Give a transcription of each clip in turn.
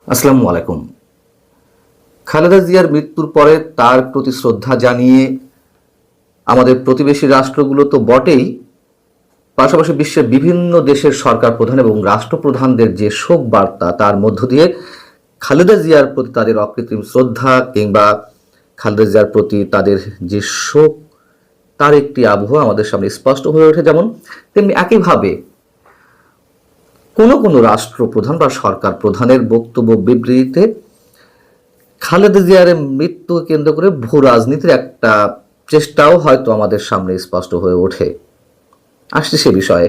আসসালামু আলাইকুম। খালেদা জিয়ার মৃত্যুর পরে তার প্রতি শ্রদ্ধা জানিয়ে আমাদের প্রতিবেশী রাষ্ট্রগুলো তো বটেই, পাশাপাশি বিশ্বের বিভিন্ন দেশের সরকার প্রধান এবং রাষ্ট্রপ্রধানদের যে শোক বার্তা, তার মধ্য দিয়ে খালেদা জিয়ার প্রতি তাদের অকৃত্রিম শ্রদ্ধা কিংবা খালেদা জিয়ার প্রতি তাদের যে শোক, তার একটি আবহ আমাদের সামনে স্পষ্ট হয়ে ওঠে। যেমন তেমনি একইভাবে কোনো কোনো রাষ্ট্রপ্রধান বা সরকার প্রধানের বক্তব্য বিবৃতিতে খালেদা জিয়ার মৃত্যুকে কেন্দ্র করে ভূ রাজনীতির একটা চেষ্টাও হয়তো আমাদের সামনে স্পষ্ট হয়ে ওঠে। আসছে সে বিষয়ে,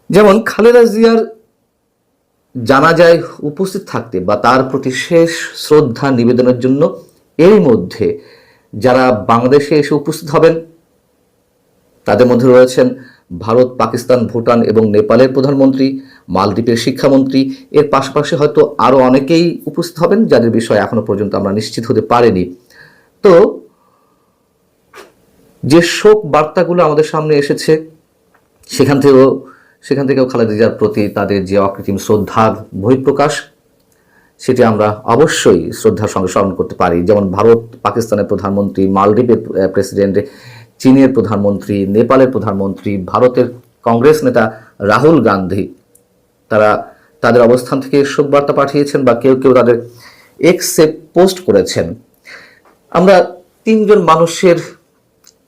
যেমন খালেদা জিয়ার জানাজায় উপস্থিত থাকতে বা তার প্রতি শেষ শ্রদ্ধা নিবেদনের জন্য এরই মধ্যে যারা বাংলাদেশে এসে উপস্থিত হবেন তাদের মধ্যে রয়েছেন ভারত, পাকিস্তান, ভুটান এবং নেপালের প্রধানমন্ত্রী, মালদ্বীপের শিক্ষামন্ত্রী। এর পাশাপাশি হয়তো আরও অনেকেই উপস্থিত হবেন যাদের বিষয়ে এখনো পর্যন্ত আমরা নিশ্চিত হতে পারিনি। তো যে শোক বার্তাগুলো আমাদের সামনে এসেছে সেখান থেকেও খালেদা জিয়ার প্রতি তাদের যে অকৃত্রিম শ্রদ্ধার বহিঃপ্রকাশ, সেটি আমরা অবশ্যই শ্রদ্ধার সঙ্গে স্মরণ করতে পারি। যেমন ভারত, পাকিস্তানের প্রধানমন্ত্রী, মালদ্বীপের প্রেসিডেন্ট, চীনের প্রধানমন্ত্রী, নেপালের প্রধানমন্ত্রী, ভারতের কংগ্রেস নেতা রাহুল গান্ধী, তারা তাদের অবস্থান থেকে শোক বার্তা পাঠিয়েছেন বা কেউ কেউ তাদের এক্সে পোস্ট করেছেন। আমরা তিনজন মানুষের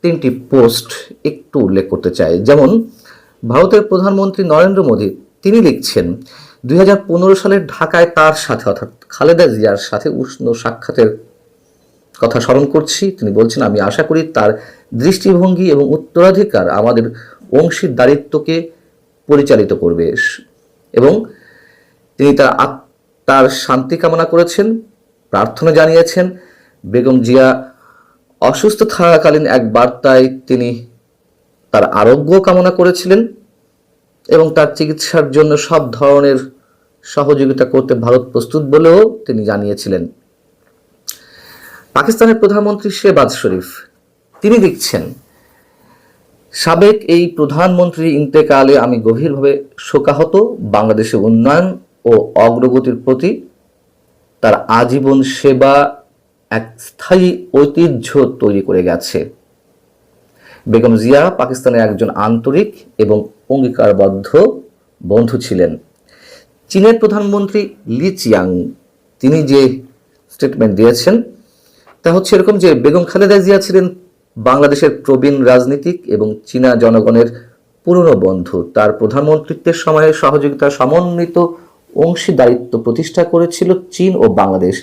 তিনটি পোস্ট একটু উল্লেখ করতে চাই। যেমন ভারতের প্রধানমন্ত্রী নরেন্দ্র মোদী, তিনি লিখছেন 2015 সালের ঢাকায় তার সাথে অর্থাৎ খালেদা জিয়ার সাথে উষ্ণ সাক্ষাতের কথা স্মরণ করছি। তিনি বলছেন, আমি আশা করি তার দৃষ্টিভঙ্গি এবং উত্তরাধিকার আমাদের অংশীদারিত্বকে পরিচালিত করবে এবং তিনি তার আত্মার শান্তি কামনা করেছেন, প্রার্থনা জানিয়েছেন। বেগম জিয়া অসুস্থ থাকাকালীন এক বার্তায় তিনি তার আরোগ্য কামনা করেছিলেন এবং তার চিকিৎসার জন্য সব ধরনের সহযোগিতা করতে ভারত প্রস্তুত বলেও তিনি জানিয়েছিলেন। পাকিস্তানের প্রধানমন্ত্রী শেহবাজ শরীফ, তিনি লিখছেন, সাবেক এই প্রধানমন্ত্রীর ইন্তেকালে আমি গভীরভাবে শোকাহত। বাংলাদেশের উন্নয়ন ও অগ্রগতির প্রতি তার আজীবন সেবা এক স্থায়ী ঐতিহ্য তৈরি করে গেছে। বেগম জিয়া পাকিস্তানের একজন আন্তরিক এবং অঙ্গীকারবদ্ধ বন্ধু ছিলেন। চীনের প্রধানমন্ত্রী লি চিয়াং, তিনি যে স্টেটমেন্ট দিয়েছেন তা হচ্ছে এরকম যে বেগম খালেদা জিয়া ছিলেন বাংলাদেশের প্রবীণ রাজনীতিক এবং চীনা জনগণের পুরনো বন্ধু। তার প্রধানমন্ত্রীত্বের সময়ে সহযোগিতা সমন্বিত অংশীদারিত্ব প্রতিষ্ঠা করেছিল চীন ও বাংলাদেশ।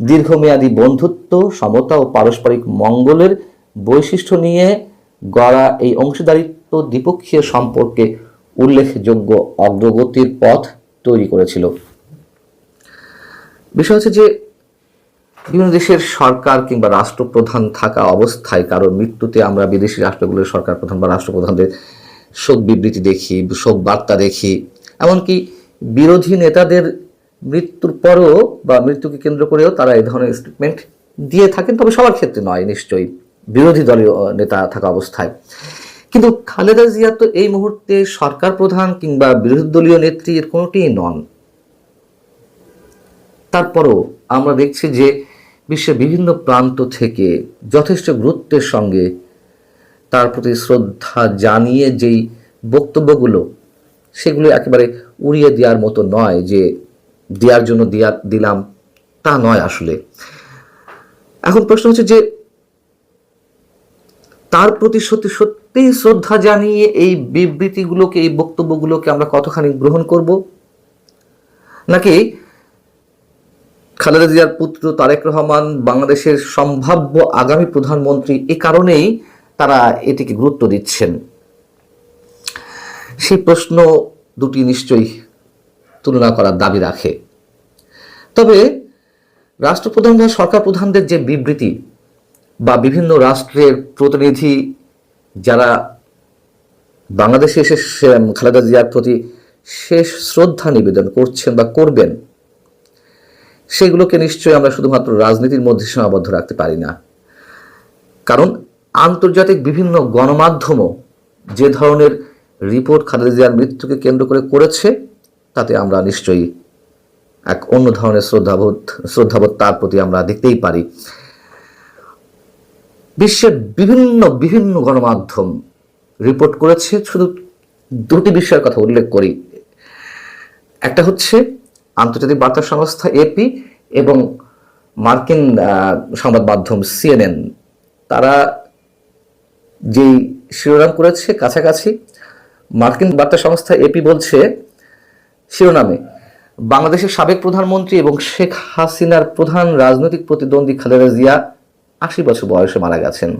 দীর্ঘমেয়াদী বন্ধুত্ব, সমতা ও পারস্পরিক মঙ্গলের বৈশিষ্ট্য নিয়ে গড়া এই অংশীদারিত্ব দ্বিপক্ষীয় সম্পর্কে উল্লেখযোগ্য অগ্রগতির পথ তৈরি করেছিল। বিষয় হচ্ছে যে বিভিন্ন দেশের সরকার কিংবা রাষ্ট্রপ্রধান থাকা অবস্থায় কারোর মৃত্যুতে আমরা বিদেশি রাষ্ট্রগুলোর সরকার প্রধান বা রাষ্ট্রপ্রধানদের শোক বিবৃতি দেখি, শোক বার্তা দেখি, এমনকি বিরোধী নেতাদের মৃত্যুর পরেও বা মৃত্যুকে কেন্দ্র করেও তারা এই ধরনের স্টেটমেন্ট দিয়ে থাকেন, তবে সবার ক্ষেত্রে নয় নিশ্চয়ই, বিরোধী দলীয় নেতা থাকা অবস্থায়। কিন্তু খালেদা জিয়া তো এই মুহূর্তে সরকার প্রধান কিংবা বিরোধী দলীয় নেত্রী এর কোনোটিই নন। তারপরও আমরা দেখছি যে বিশ্বের বিভিন্ন প্রান্ত থেকে যথেষ্ট গুরুত্বের সঙ্গে তার প্রতি শ্রদ্ধা জানিয়ে যেই বক্তব্যগুলো, সেগুলো একেবারে উড়িয়ে দেওয়ার মতো নয়, যে দেওয়ার জন্য দিলাম তা নয় আসলে। এখন প্রশ্ন হচ্ছে যে তার প্রতি সত্যি সত্যিই শ্রদ্ধা জানিয়ে এই বিবৃতিগুলোকে, এই বক্তব্যগুলোকে আমরা কতখানি গ্রহণ করব, নাকি খালেদা জিয়ার পুত্র তারেক রহমান বাংলাদেশের সম্ভাব্য আগামী প্রধানমন্ত্রী, এ কারণেই তারা এটিকে গুরুত্ব দিচ্ছেন? সেই প্রশ্ন দুটি নিশ্চয়ই তুলনা করার দাবি রাখে। তবে রাষ্ট্রপ্রধান বা সরকার প্রধানদের যে বিবৃতি বা বিভিন্ন রাষ্ট্রের প্রতিনিধি যারা বাংলাদেশে এসে খালেদা জিয়ার প্রতি শেষ শ্রদ্ধা নিবেদন করছেন বা করবেন, সেগুলোকে নিশ্চয়ই আমরা শুধুমাত্র রাজনীতির মধ্যে সীমাবদ্ধ রাখতে পারি না। কারণ আন্তর্জাতিক বিভিন্ন গণমাধ্যমও যে ধরনের রিপোর্ট খালেদা জিয়ার মৃত্যুকে কেন্দ্র করে করেছে, তাতে আমরা নিশ্চয়ই এক অন্য ধরনের শ্রদ্ধাবোধ তার প্রতি আমরা দেখতেই পারি। বিশ্বের বিভিন্ন বিভিন্ন গণমাধ্যম রিপোর্ট করেছে, শুধু দুটি বিষয়ের কথা উল্লেখ করি। একটা হচ্ছে আন্তর্জাতিক বার্তা সংস্থা এপি এবং মার্কিন সংবাদ মাধ্যম সিএনএন। তারা যেই শিরোনাম করেছে কাছাকাছি, মার্কিন বার্তা সংস্থা এপি বলছে শিরোনামে, বাংলাদেশের সাবেক প্রধানমন্ত্রী এবং শেখ হাসিনার প্রধান রাজনৈতিক প্রতিদ্বন্দ্বী খালেদা জিয়া ৮০ বছর বয়সে মারা গেছেন।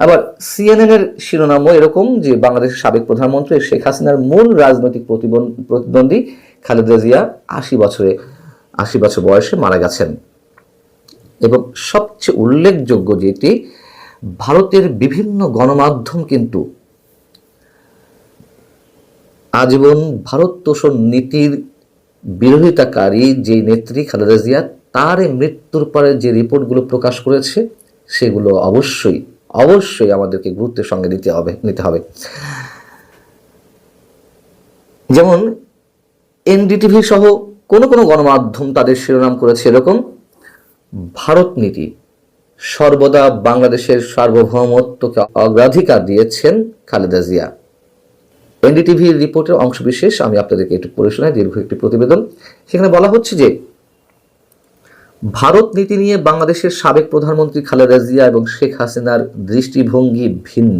আবার সিএনএন এর শিরোনামও এরকম যে বাংলাদেশের সাবেক প্রধানমন্ত্রী শেখ হাসিনার মূল রাজনৈতিক প্রতিদ্বন্দ্বী খালেদা জিয়া ৮০ বছর বয়সে মারা গেছেন। এবং সবচেয়ে উল্লেখযোগ্য যেটি, ভারতের বিভিন্ন গণমাধ্যম কিন্তু আজীবন ভারত তোষণ নীতির বিরোধিতাকারী যে নেত্রী খালেদা জিয়া, তার মৃত্যুর পরে যে রিপোর্টগুলো প্রকাশ করেছে সেগুলো অবশ্যই আমাদেরকে গুরুত্বের সঙ্গে নিতে হবে। যেমন এনডিটিভি সহ কোনো গণমাধ্যম তাদের শিরোনাম করেছে এরকম, ভারত নীতি সর্বদা বাংলাদেশের সার্বভৌমত্বকে অগ্রাধিকার দিয়েছেন খালেদা জিয়া। এনডিটিভির রিপোর্টের অংশবিশেষ আমি আপনাদেরকে একটু পড়ে শোনাই, দীর্ঘ একটি প্রতিবেদন। সেখানে বলা হচ্ছে যে ভারত নীতি নিয়ে বাংলাদেশের সাবেক প্রধানমন্ত্রী খালেদা জিয়া এবং শেখ হাসিনার দৃষ্টিভঙ্গি ভিন্ন।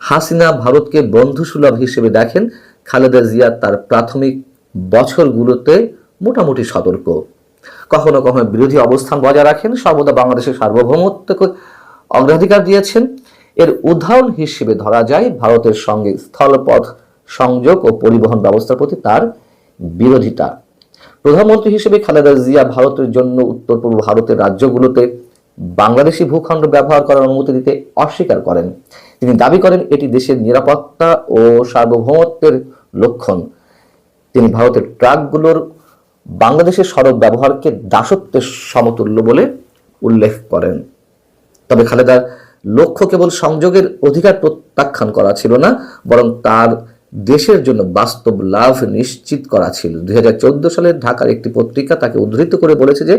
হাসিনা ভারতকে বন্ধুসুলভ হিসেবে দেখেন, খালেদা জিয়া তার প্রাথমিক বছরগুলোতে মোটামুটি সতর্ক, কখনো কখনো বিরোধী অবস্থান বজায় রাখেন, সর্বদা বাংলাদেশের সার্বভৌমত্বকে অগ্রাধিকার দিয়েছেন। এর উদাহরণ হিসেবে ধরা যায় ভারতের সঙ্গে স্থলপথ সংযোগ ও পরিবহন ব্যবস্থার প্রতি তার বিরোধিতা। প্রধানমন্ত্রী হিসেবে খালেদা জিয়া ভারতের জন্য উত্তর পূর্ব ভারতের রাজ্যগুলোতে বাংলাদেশি ভূখণ্ড ব্যবহার করার অনুমতি দিতে অস্বীকার করেন। তিনি দাবি করেন এটি দেশের নিরাপত্তা ও সার্বভৌমত্বের লক্ষণ। তিনি ভারতের ট্রাকগুলোর বাংলাদেশের সড়ক ব্যবহারকে দাসত্বের সমতুল্য বলে উল্লেখ করেন। তবে খালেদার লক্ষ্য কেবল সংযোগের অধিকার প্রত্যাখ্যান করা ছিল না, বরং তার দেশের জন্য বাস্তব লাভ নিশ্চিত করা ছিল। 2014 সালে ঢাকার একটি পত্রিকা তাকে উদ্ধৃত করে বলেছে যে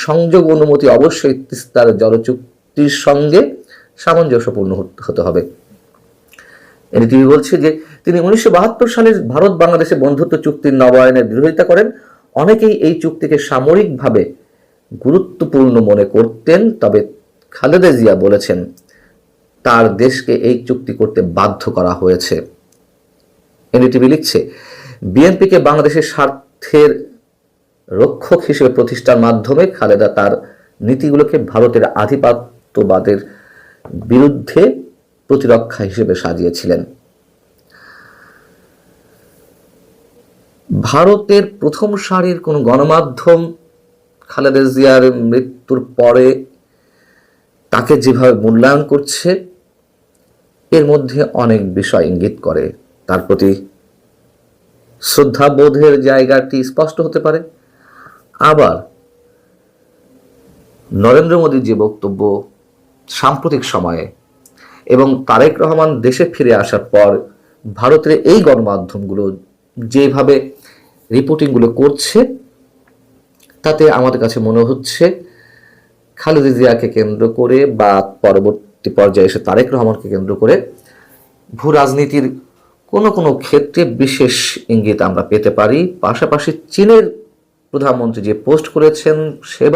সংযোগ অনুমতি অবশ্যই তিস্তার জল চুক্তির সঙ্গে সামঞ্জস্যপূর্ণ হতে হবে। এনডিটিভি বলছে যে তিনি 1972 সালের ভারত বাংলাদেশের বন্ধুত্ব চুক্তির নবায়নের বিরোধিতা করেন। অনেকেই এই চুক্তিকে সামরিকভাবে গুরুত্বপূর্ণ মনে করতেন, তবে খালেদা জিয়া বলেছেন তার দেশকে এই চুক্তি করতে বাধ্য করা হয়েছে। এনডিটিভি লিখছে, বিএনপিকে বাংলাদেশের স্বার্থের রক্ষক হিসেবে প্রতিষ্ঠার মাধ্যমে খালেদা তার নীতিগুলোকে ভারতের আধিপত্যবাদের বিরুদ্ধে প্রতিরক্ষা হিসেবে সাজিয়েছিলেন। ভারতের প্রথম সারির কোন গণমাধ্যম খালেদা জিয়ার মৃত্যুর পরে তাকে যেভাবে মূল্যায়ন করছে, এর মধ্যে অনেক বিষয় ইঙ্গিত করে। তার প্রতি শ্রদ্ধাবোধের জায়গাটি স্পষ্ট হতে পারে। আবার নরেন্দ্র মোদীর যে বক্তব্য সাম্প্রতিক সময়ে এবং তারেক রহমান দেশে ফিরে আসার পর ভারতের এই গণমাধ্যমগুলো যেভাবে রিপোর্টিংগুলো করছে, তাতে আমাদের কাছে মনে হচ্ছে খালেদা জিয়াকে কেন্দ্র করে বা পরবর্তী পর্যায়ে এসে তারেক রহমানকে কেন্দ্র করে ভূ রাজনীতির কোনো ক্ষেত্রে বিশেষ ইঙ্গিত আমরা পেতে পারি। পাশাপাশি চীনের প্রধানমন্ত্রী যে পোস্ট করেছেন, সেবা